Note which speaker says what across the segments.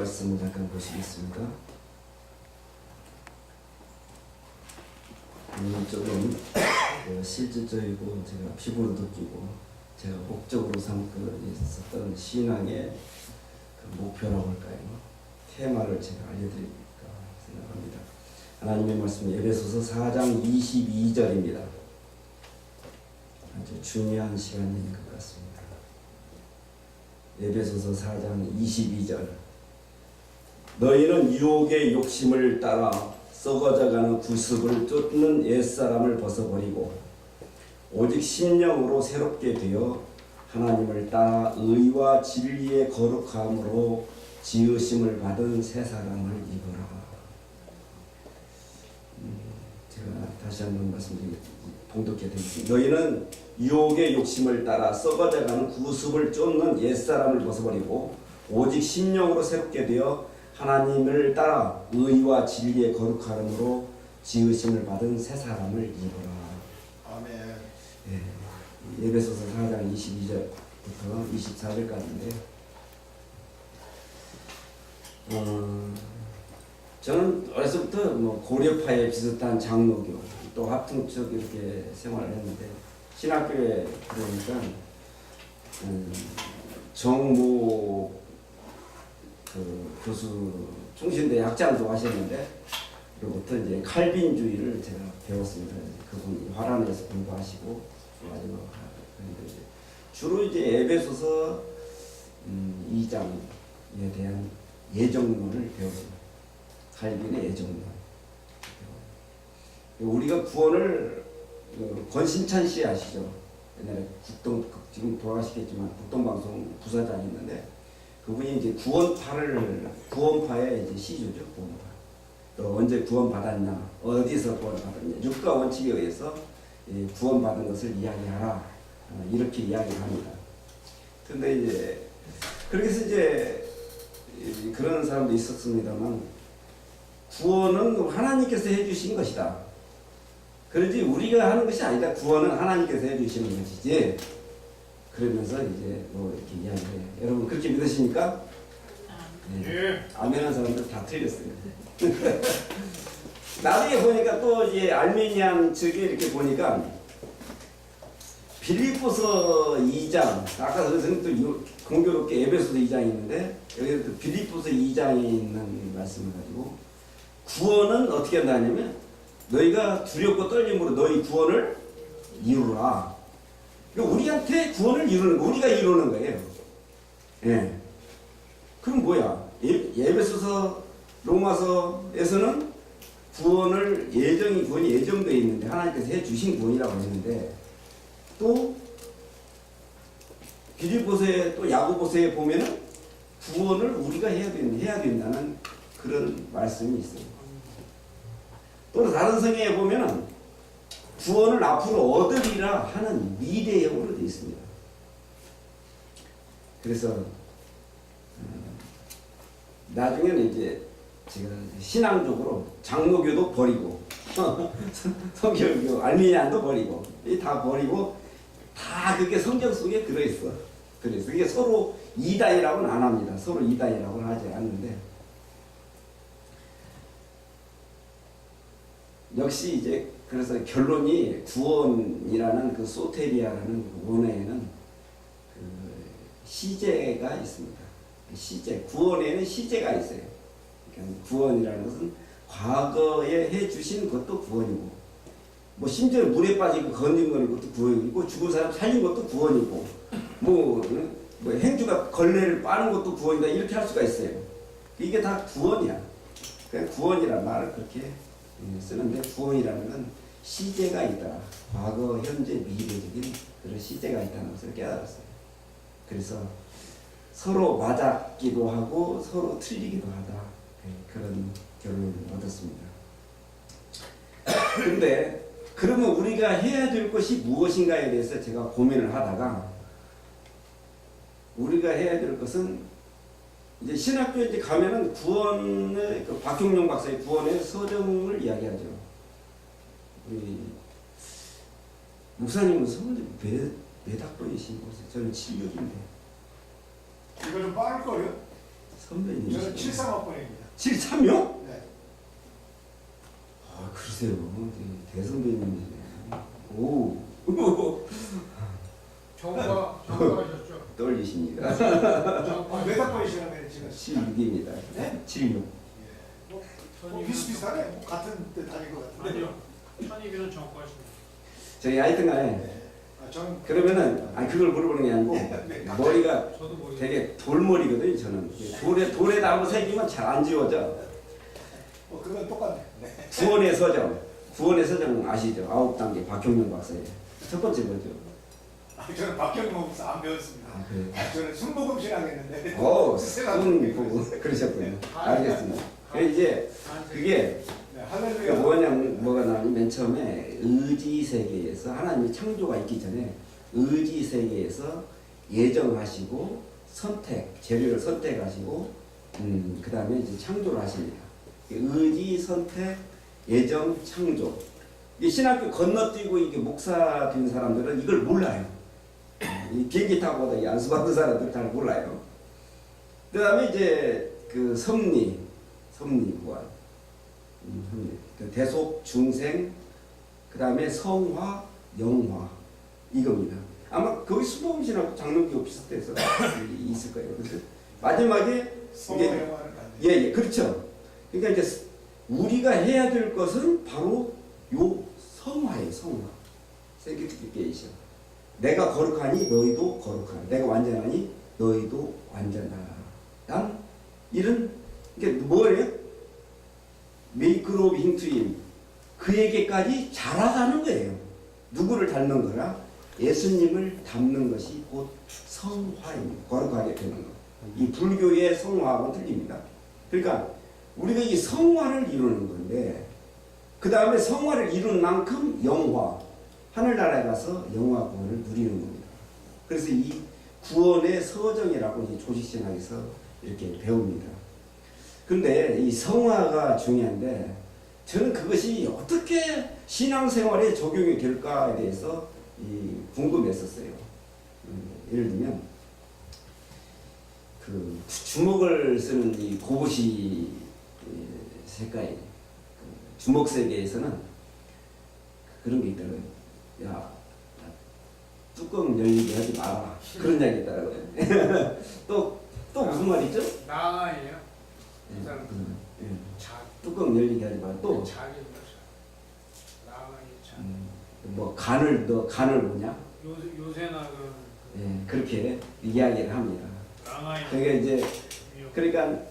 Speaker 1: 말씀을 잠깐 보시겠습니다. 조금 실질적이고 제가 피부로 느끼고 제가 목적으로 삼고 있었던 신앙의 그 목표라고 할까요? 테마를 제가 알려드릴까 생각합니다. 하나님의 말씀 에베소서 4장 22절입니다. 아주 중요한 시간인 것 같습니다. 에베소서 4장 22절 너희는 유혹의 욕심을 따라 썩어져가는 구습을 쫓는 옛사람을 벗어버리고 오직 심령으로 새롭게 되어 하나님을 따라 의와 진리의 거룩함으로 지으심을 받은 새 사람을 입어라. 제가 다시 한번 봉독해 드리겠습니다. 너희는 유혹의 욕심을 따라 썩어져가는 구습을 쫓는 옛사람을 벗어버리고 오직 심령으로 새롭게 되어 하나님을 따라 의와 진리의 거룩함으로 지으심을 받은 새 사람을 입어라.
Speaker 2: 아멘.
Speaker 1: 예, 에베소서 4장 22절부터 24절까지인데 저는 어려서부터 고려파에 비슷한 장로교 또 합동적 이렇게 생활을 했는데 신학교에 들어오니까 정모 그 교수 총신대 학장도 하셨는데 그로부터 이제 칼빈주의를 제가 배웠습니다. 그분이 화란에서 공부하시고 마지막 그런데 주로 이제 에베소서 2장에 대한 예정론을 배웠습니다. 칼빈의 예정론. 우리가 구원을 권신찬 씨 아시죠? 옛날에 지금 돌아가시겠지만 국동방송 부사장이 있는데 그분이 이제 구원파의 이제 시주죠. 구원파. 또 언제 구원받았냐, 어디서 구원받았냐, 육가 원칙에 의해서 구원받은 것을 이야기하라. 이렇게 이야기를 합니다. 근데 이제 그렇게 해서 이제 그런 사람도 있었습니다만 구원은 하나님께서 해주신 것이다. 그러지 우리가 하는 것이 아니다. 구원은 하나님께서 해주시는 것이지. 그러면서 이제 이렇게 이야기해요. 여러분 그렇게 믿으십니까? 네. 아멘한 사람들 다 틀렸어요. 나중에 보니까 또 이제 알메니안 측에 이렇게 보니까 빌립보서 2장 아까 선생님 또 공교롭게 에베소서 2장이 있는데 여기 또 빌립보서 2장에 있는 말씀을 가지고 구원은 어떻게 한다냐면 너희가 두렵고 떨림으로 너희 구원을 이루라. 우리한테 구원을 이루는 거, 우리가 이루는 거예요. 예. 그럼 뭐야? 에베소서, 로마서에서는 구원이 예정되어 있는데 하나님께서 해주신 구원이라고 했는데 또 빌립보서에 또 야고보서에 보면은 구원을 우리가 해야 된다는 그런 말씀이 있어요. 또 다른 성경에 보면은 구원을 앞으로 얻으리라 하는 미래형으로 되어 있습니다. 그래서 나중에는 이제 제가 신앙적으로 장로교도 버리고 성결교 알미니안도 버리고 다 버리고 다 그게 성경 속에 들어있어. 그래서 이게 서로 이단이라고는 안 합니다. 서로 이단이라고는 하지 않는데 역시 이제 그래서 결론이 구원이라는 그 소테리아라는 그 원어에는 그 시제가 있습니다. 시제, 구원에는 시제가 있어요. 그러니까 구원이라는 것은 과거에 해주신 것도 구원이고, 뭐 심지어 물에 빠지고 건진 것도 구원이고, 죽은 사람 살린 것도 구원이고, 뭐 행주가 걸레를 빠는 것도 구원이다 이렇게 할 수가 있어요. 이게 다 구원이야. 그냥 구원이라는 말을 그렇게 쓰는데 구원이라는 건 시제가 있다. 과거, 현재, 미래적인 그런 시제가 있다는 것을 깨달았어요. 그래서 서로 맞았기도 하고 서로 틀리기도 하다. 그런 결론을 얻었습니다. 그런데 그러면 우리가 해야 될 것이 무엇인가에 대해서 제가 고민을 하다가 우리가 해야 될 것은 이제 신학교에 이제 가면은 구원의 그 박형룡 박사의 구원의 서정을 이야기하죠. 우리 목사님은 서울대 몇 학번이신 거세요? 저는 76인데.
Speaker 2: 이거 좀 빠를 거예요?
Speaker 1: 선배님.
Speaker 2: 저는 735번입니다.
Speaker 1: 73요?
Speaker 2: 네.
Speaker 1: 아, 글쎄요. 대선배님이시네. 오.
Speaker 3: 정과하셨죠?
Speaker 1: 떨리십니다.
Speaker 2: 몇 학번이시라면 지금?
Speaker 1: 76입니다.
Speaker 2: 네?
Speaker 1: 76.
Speaker 2: 비슷비슷하네. 뭐 같은 데 다닐 것 같은데.
Speaker 3: 아니요. 1200은 정과하십니다.
Speaker 1: 저희 하여튼 간에,
Speaker 2: 네. 저는
Speaker 1: 그러면은, 그걸 물어보는 게 아니고,
Speaker 2: 네.
Speaker 1: 머리가
Speaker 3: 저도 모르겠어요.
Speaker 1: 되게 돌머리거든요, 저는. 돌에다 한번 새기면 잘 안 지워져.
Speaker 2: 그건 똑같네. 네.
Speaker 1: 구원의 서정. 구원의 서정 아시죠? 9단계 박형룡 박사의. 첫 번째 뭐죠?
Speaker 2: 저는 박경림 목사 안 배웠습니다.
Speaker 1: 그래요?
Speaker 2: 저는 순복음 신앙했는데.
Speaker 1: 손 보고 그러셨군요. 알겠습니다. 그래서 이제 그게
Speaker 2: 네, 할렐루야.
Speaker 1: 뭐가 나오니 맨 처음에 의지 세계에서 하나님의 창조가 있기 전에 의지 세계에서 예정하시고 재료를 선택하시고 그 다음에 이제 창조를 하십니다. 의지, 선택, 예정, 창조. 이 신학교 건너뛰고 이게 목사 된 사람들은 이걸 몰라요. 이 비행기 타고 가다 안수 받는 사람들 잘 몰라요. 그 다음에 이제 그 섭리 구한, 그 대속, 중생, 그 다음에 성화, 영화 이겁니다. 아마 거기 수봉신하고 장로교 비슷해서 있을 거예요. 그래서 마지막에
Speaker 2: 성화
Speaker 1: 예, 그렇죠. 그러니까 이제 우리가 해야 될 것은 바로 요 성화예요, 성화. 세계특별계시죠. 내가 거룩하니 너희도 거룩하라. 내가 완전하니 너희도 완전하라. 이런 이게 뭐예요? 메이크업 힌트임. 그에게까지 자라가는 거예요. 누구를 닮는 거라? 예수님을 닮는 것이 곧 성화입니다. 거룩하게 되는 거. 이 불교의 성화하고는 틀립니다. 그러니까 우리가 이 성화를 이루는 건데 그 다음에 성화를 이룬 만큼 영화, 하늘나라에 가서 영화 구원을 누리는 겁니다. 그래서 이 구원의 서정이라고 이 조직신학에서 이렇게 배웁니다. 그런데 이 성화가 중요한데 저는 그것이 어떻게 신앙생활에 적용이 될까에 대해서 궁금했었어요. 예를 들면 그 주먹을 쓰는 이 고보시 색깔, 주먹 세계에서는 그런 게 있더라고요. 야, 뚜껑 열리게 하지 마라. 그런 이야기 있더라고요. 또 무슨 말이죠?
Speaker 3: 나아예요.
Speaker 1: 예, 예.
Speaker 3: 자,
Speaker 1: 뚜껑 열리게 하지 마라. 또
Speaker 3: 자기 나아의 자.
Speaker 1: 뭐 간을 보냐?
Speaker 3: 요새나
Speaker 1: 그렇게 이야기를 합니다.
Speaker 3: 나아의
Speaker 1: 그게 이제 그러니까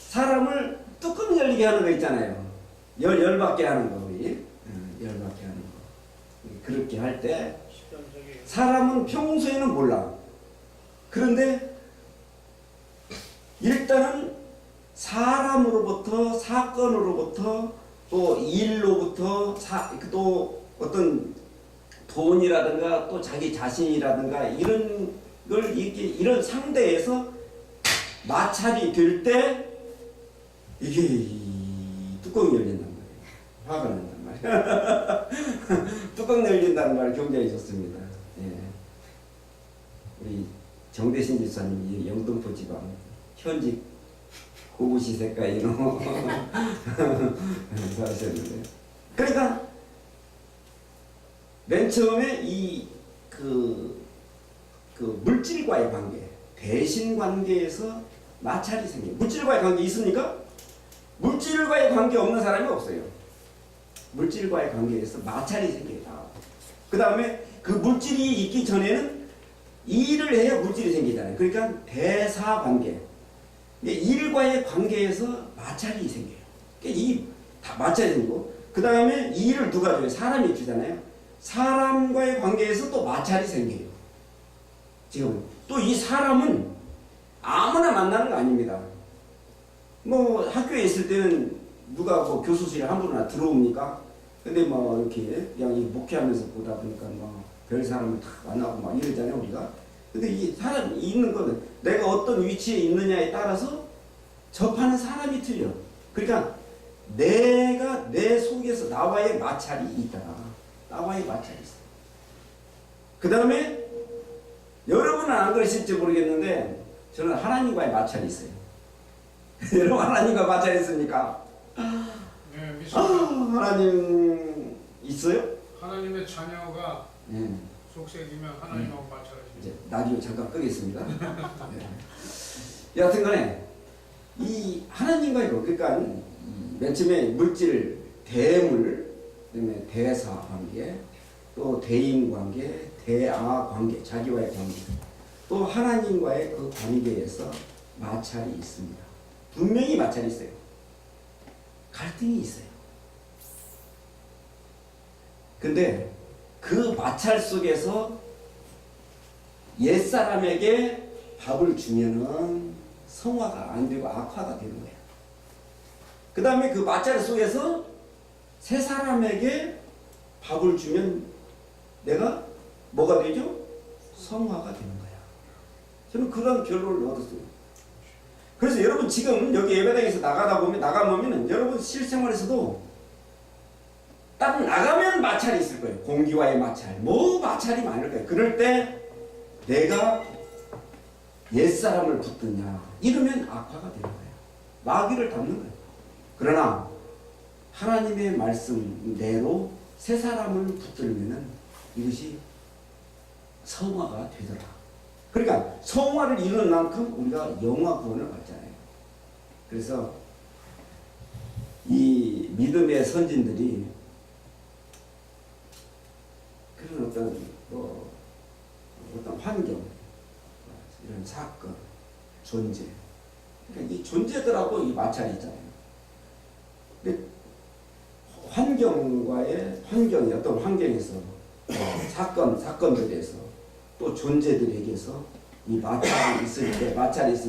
Speaker 1: 사람을 뚜껑 열리게 하는 거 있잖아요. 열받게 하는 거, 열받게 하는 거. 그렇게 할 때 사람은 평소에는 몰라. 그런데 일단은 사람으로부터, 사건으로부터, 또 일로부터, 또 어떤 돈이라든가 또 자기 자신이라든가 이런 걸 이런 상대에서 마찰이 될 때 이게 뚜껑이 열린단 말이에요. 화가 난단 말이에요. 뚜껑 열린다는 말 굉장히 좋습니다. 예. 우리 정대신 집사님이 영등포 지방 현직 고구시 색깔이노 하셨는데, 그러니까 맨 처음에 그 물질과의 관계, 대신 관계에서 마찰이 생겨요. 물질과의 관계 있습니까? 물질과의 관계 없는 사람이 없어요. 물질과의 관계에서 마찰이 생겨요. 그 다음에 그 물질이 있기 전에는 일을 해야 물질이 생기잖아요. 그러니까 대사관계. 일과의 관계에서 마찰이 생겨요. 그러니까 다 마찰이 생기고, 그 다음에 이 일을 누가 줘요? 사람이 주잖아요. 사람과의 관계에서 또 마찰이 생겨요. 지금 또 이 사람은 아무나 만나는 거 아닙니다. 뭐 학교에 있을 때는 누가 뭐 교수실에 함부로나 들어옵니까? 근데 뭐 이렇게 그냥 목회하면서 보다 보니까 뭐 별 사람을 다 만나고 막 이러잖아요, 우리가. 근데 이 사람이 있는 거는 내가 어떤 위치에 있느냐에 따라서 접하는 사람이 틀려. 그러니까 내가 내 속에서 나와의 마찰이 있다. 나와의 마찰이 있어. 그 다음에 여러분은 안 그러실지 모르겠는데 저는 하나님과의 마찰이 있어요. 여러분 하나님과 마찰 있습니까?
Speaker 3: 네, 믿습니다.
Speaker 1: 하나님 있어요?
Speaker 3: 하나님의 자녀가
Speaker 1: 네.
Speaker 3: 속삭이면 하나님하고 마찬가지입니다.
Speaker 1: 이제 라디오 잠깐 끄겠습니다. 네. 여하튼간에 이 하나님과의 그러니까 맨 처음에 물질 대물, 그다음에 대사 관계, 또 대인 관계, 대아 관계, 자기와의 관계, 또 하나님과의 그 관계에서 마찰이 있습니다. 분명히 마찰이 있어요. 갈등이 있어요. 근데 그 마찰 속에서 옛사람에게 밥을 주면은 성화가 안 되고 악화가 되는 거예요. 그 다음에 그 마찰 속에서 새 사람에게 밥을 주면 내가 뭐가 되죠? 성화가 되는 거야. 저는 그런 결론을 얻었어요. 그래서 여러분 지금 여기 예배당에서 나가보면 여러분 실생활에서도 딱 나가면 마찰이 있을 거예요. 공기와의 마찰, 뭐 마찰이 많을 거예요. 그럴 때 내가 옛사람을 붙드냐 이러면 악화가 되는 거예요. 마귀를 닮는 거예요. 그러나 하나님의 말씀대로 새 사람을 붙들면은 이것이 성화가 되더라. 그러니까 성화를 이루는 만큼 우리가 영화 구원을 받잖아요. 그래서 이 믿음의 선진들이 그런 어떤 환경, 이런 사건, 존재, 그러니까 이 존재들하고 이 마찰이 있잖아요. 근데 환경이 어떤 환경에서 사건들에서 또 존재들에게서 이 마찰이 있을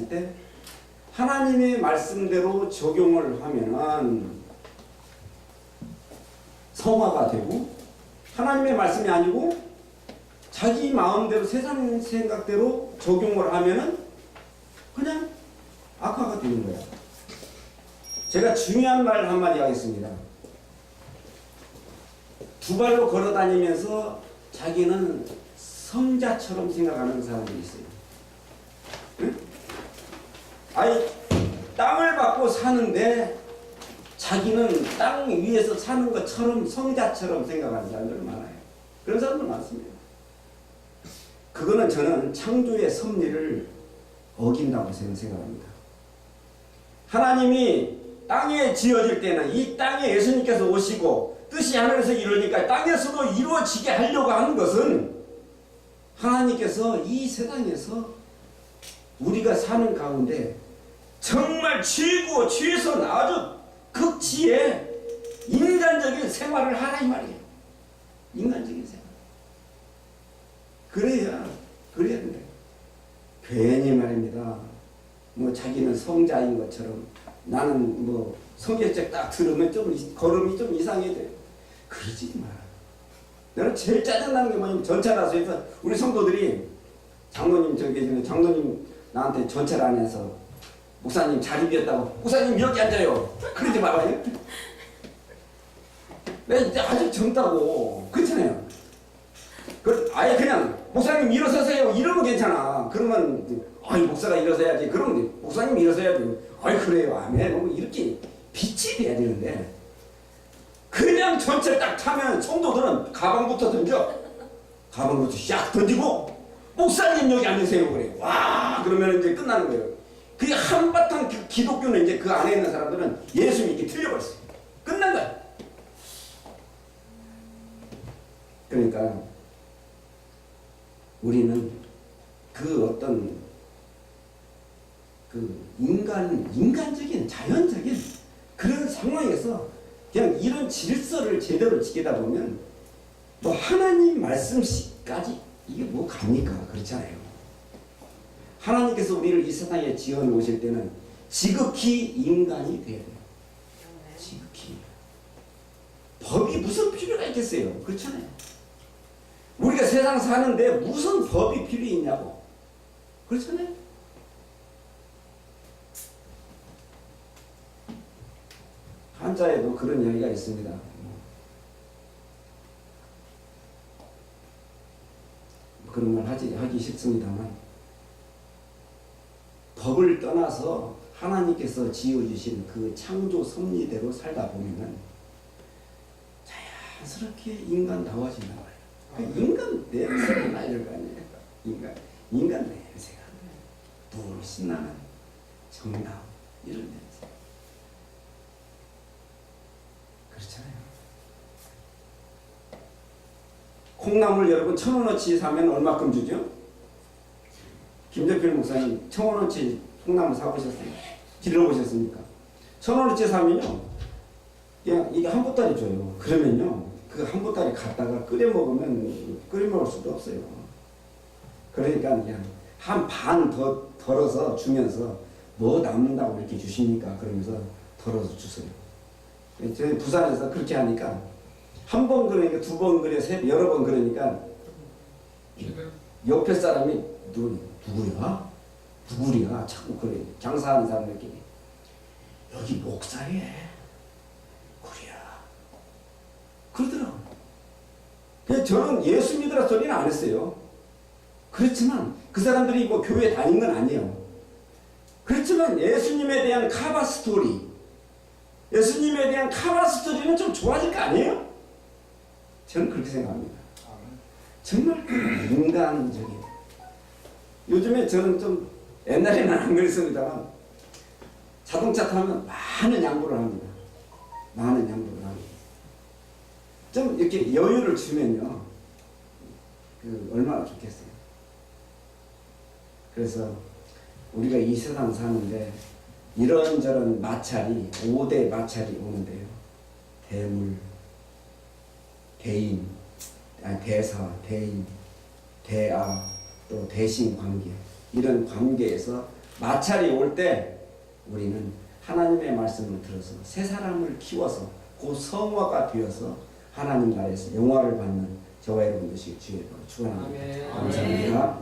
Speaker 1: 때 하나님의 말씀대로 적용을 하면은 성화가 되고, 하나님의 말씀이 아니고 자기 마음대로 세상 생각대로 적용을 하면은 그냥 악화가 되는 거야. 제가 중요한 말 한마디 하겠습니다. 두 발로 걸어 다니면서 자기는 성자처럼 생각하는 사람들이 있어요. 응? 아니, 땅을 받고 사는데 자기는 땅 위에서 사는 것처럼 성자처럼 생각하는 사람들 많아요. 그런 사람들 많습니다. 그거는 저는 창조의 섭리를 어긴다고 생각합니다. 하나님이 땅에 지어질 때는 이 땅에 예수님께서 오시고 뜻이 하늘에서 이루니까 땅에서도 이루어지게 하려고 하는 것은 하나님께서 이 세상에서 우리가 사는 가운데 정말 최선 아주 극치의 인간적인 생활을 하라 이 말이에요. 인간적인 생활. 그래야 된다. 괜히 말입니다. 뭐 자기는 성자인 것처럼 나는 뭐 성경책 딱 들으면 좀 걸음이 좀 이상해 돼요. 그러지 마. 나는 제일 짜증나는 게 뭐냐면 전차라서 해서 우리 성도들이 장로님 나한테 전차를 안 해서 목사님 자리 비었다고 목사님 여기 앉아요. 그러지 말아요. 내가 이제 아직 젊다고 그렇잖아요. 아예 그냥 목사님 일어서세요 이러면 괜찮아. 그러면 아이 목사가 일어서야지. 그러면 목사님 일어서야지. 아이 그래요 아멘. 이렇게 빛이 돼야 되는데 그냥 전체 딱 타면 성도들은 가방부터 샥 던지고 목사님 여기 앉으세요 그래. 와 그러면 이제 끝나는 거예요. 그게 한바탕 기독교는 이제 그 안에 있는 사람들은 예수 믿기 틀려버렸어요. 끝난 거야. 그러니까 우리는 그 어떤 그 인간적인 자연적인 그런 상황에서 그냥 이런 질서를 제대로 지키다 보면 뭐 하나님 말씀까지 이게 뭐 갑니까? 그렇잖아요. 하나님께서 우리를 이 세상에 지어 놓으실 때는 지극히 인간이 돼야 돼요. 지극히. 법이 무슨 필요가 있겠어요? 그렇잖아요. 우리가 세상 사는데 무슨 법이 필요 있냐고. 그렇잖아요. 한자에도 그런 이야기가 있습니다. 그런 말 하기 싫습니다만 법을 떠나서 하나님께서 지어주신 그 창조 섭리대로 살다 보면은 자연스럽게 인간다워진단 말이에요. 그 인간 냄새가 나야 거 아니에요. 인간 냄새가 물 신나는 정답 이런 냄새. 그렇잖아요. 콩나물 여러분 1,000원어치 사면 얼마큼 주죠? 김대필 목사님 1,000원어치 콩나물 사보셨어요? 길러보셨습니까? 1,000원어치 사면요 그냥 이게 한 보따리 줘요. 그러면요 그 한 보따리 갖다가 끓여 먹을 수도 없어요. 그러니까 그냥 한 반 더 덜어서 주면서 뭐 남는다고 이렇게 주십니까? 그러면서 덜어서 주세요. 저희 부산에서 그렇게 하니까 한 번 그러니까 두 번 그래 여러 번 그러니까 옆에 사람이 누구야? 누구야? 자꾸 그래 장사하는 사람들끼리 여기 목사예 그래야 그러더라고. 그래서 저는 예수 믿으라 소리는 안 했어요. 그렇지만 그 사람들이 뭐 교회 다닌 건 아니에요. 그렇지만 예수님에 대한 카바 스토리, 예수님에 대한 카바 스토리는 좀 좋아질 거 아니에요? 저는 그렇게 생각합니다. 정말 인간적인. 요즘에 저는 좀 옛날에는 안 그랬습니다만 자동차 타면 많은 양보를 합니다. 많은 양보를 합니다. 좀 이렇게 여유를 주면요, 얼마나 좋겠어요. 그래서 우리가 이 세상 사는데 이런저런 마찰이 5대 마찰이 오는데요. 대물, 대인, 대사, 대인, 대아, 또 대신 관계 이런 관계에서 마찰이 올 때 우리는 하나님의 말씀을 들어서 새 사람을 키워서 그 성화가 되어서 하나님 나라에서 영화를 받는 저와 여러분 되시길 주의 이름으로 축원합니다. 감사합니다.